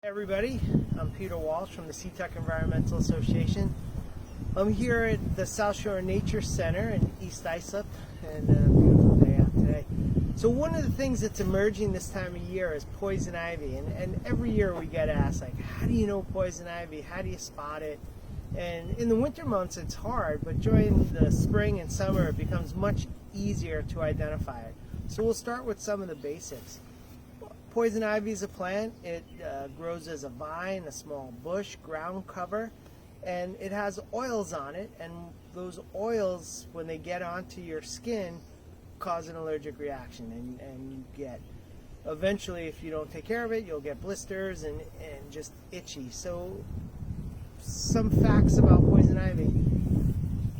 Everybody, I'm Peter Walsh from the SeaTech Environmental Association. I'm here at the South Shore Nature Center in East Islip, and a beautiful day out today. So one of the things that's emerging this time of year is poison ivy, and every year we get asked, like, how do you know poison ivy? How do you spot it? And in the winter months it's hard, but during the spring and summer it becomes much easier to identify it. So we'll start with some of the basics. Poison ivy is a plant. It grows as a vine, a small bush, ground cover, and it has oils on it, and those oils, when they get onto your skin, cause an allergic reaction, and you get, eventually, if you don't take care of it, you'll get blisters and just itchy. So some facts about poison ivy.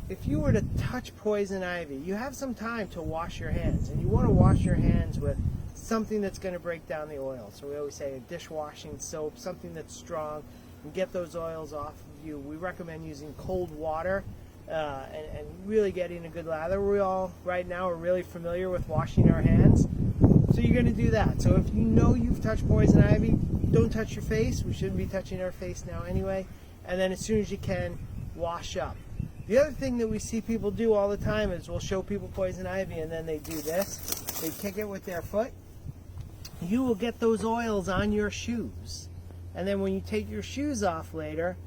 If you were to touch poison ivy, you have some time to wash your hands, and you want to wash your hands with something that's going to break down the oil. So we always say a dishwashing soap, something that's strong, and get those oils off of you. We recommend using cold water and really getting a good lather. We all right now are really familiar with washing our hands, so you're going to do that. So if you know you've touched poison ivy, don't touch your face. We shouldn't be touching our face now anyway. And then as soon as you can, wash up. The other thing that we see people do all the time is we'll show people poison ivy and then they do this. They kick it with their foot. You will get those oils on your shoes. And then when you take your shoes off later,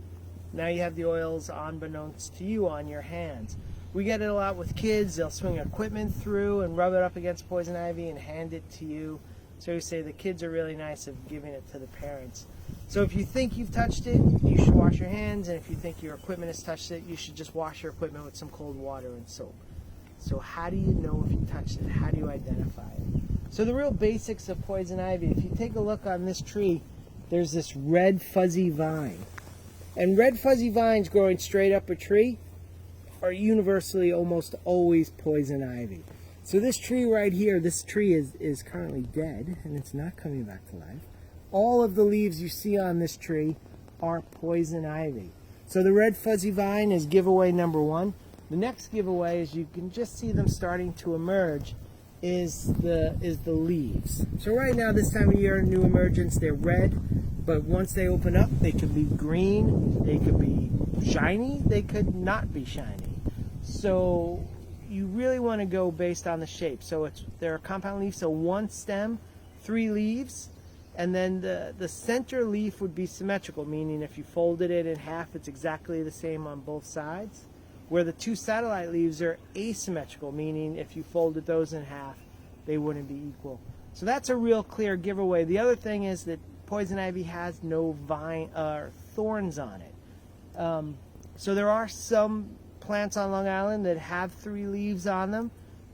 now you have the oils unbeknownst to you on your hands. We get it a lot with kids. They'll swing equipment through and rub it up against poison ivy and hand it to you. So we say the kids are really nice of giving it to the parents. So if you think you've touched it, you should wash your hands. And if you think your equipment has touched it, you should just wash your equipment with some cold water and soap. So how do you know if you touched it? How do you identify it? So the real basics of poison ivy, if you take a look on this tree, there's this red fuzzy vine. And red fuzzy vines growing straight up a tree are universally almost always poison ivy. So this tree right here, this tree is currently dead and it's not coming back to life. All of the leaves you see on this tree are poison ivy. So the red fuzzy vine is giveaway number one. The next giveaway is you can just see them starting to emerge is the leaves. So right now, this time of year, new emergence, they're red, but once they open up, they could be green, they could be shiny, they could not be shiny. So you really want to go based on the shape. So they're a compound leaf, so one stem, 3 leaves, and then the center leaf would be symmetrical, meaning if you folded it in half, it's exactly the same on both sides. Where the 2 satellite leaves are asymmetrical, meaning if you folded those in half, they wouldn't be equal. So that's a real clear giveaway. The other thing is that poison ivy has no vine or thorns on it. So there are some plants on Long Island that have 3 leaves on them,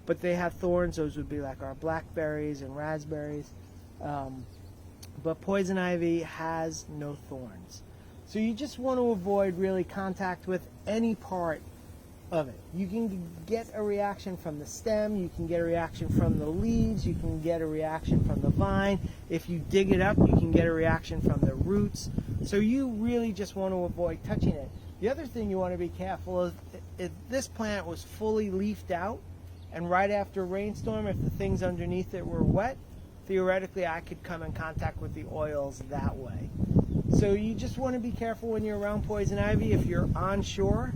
but they have thorns. Those would be like our blackberries and raspberries. But poison ivy has no thorns. So you just want to avoid really contact with any part of it. You can get a reaction from the stem, you can get a reaction from the leaves, you can get a reaction from the vine. If you dig it up, you can get a reaction from the roots. So you really just want to avoid touching it. The other thing you want to be careful is if this plant was fully leafed out and right after a rainstorm, if the things underneath it were wet, theoretically I could come in contact with the oils that way. So you just want to be careful when you're around poison ivy. If you're on shore,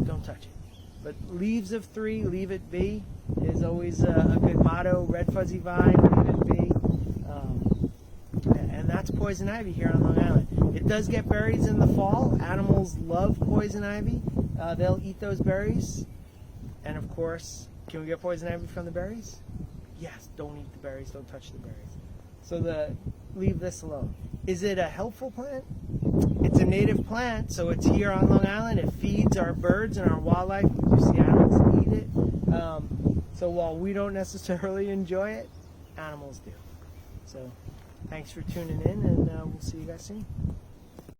don't touch it. But leaves of 3, leave it be, is always a good motto. Red fuzzy vine, leave it be. And that's poison ivy here on Long Island. It does get berries in the fall. Animals love poison ivy. They'll eat those berries. And of course, can we get poison ivy from the berries? Yes, don't eat the berries, don't touch the berries. So leave this alone. Is it a helpful plant? It's a native plant, so it's here on Long Island. It feeds our birds and our wildlife. We do see animals eat it. So while we don't necessarily enjoy it, animals do. So thanks for tuning in, and we'll see you guys soon.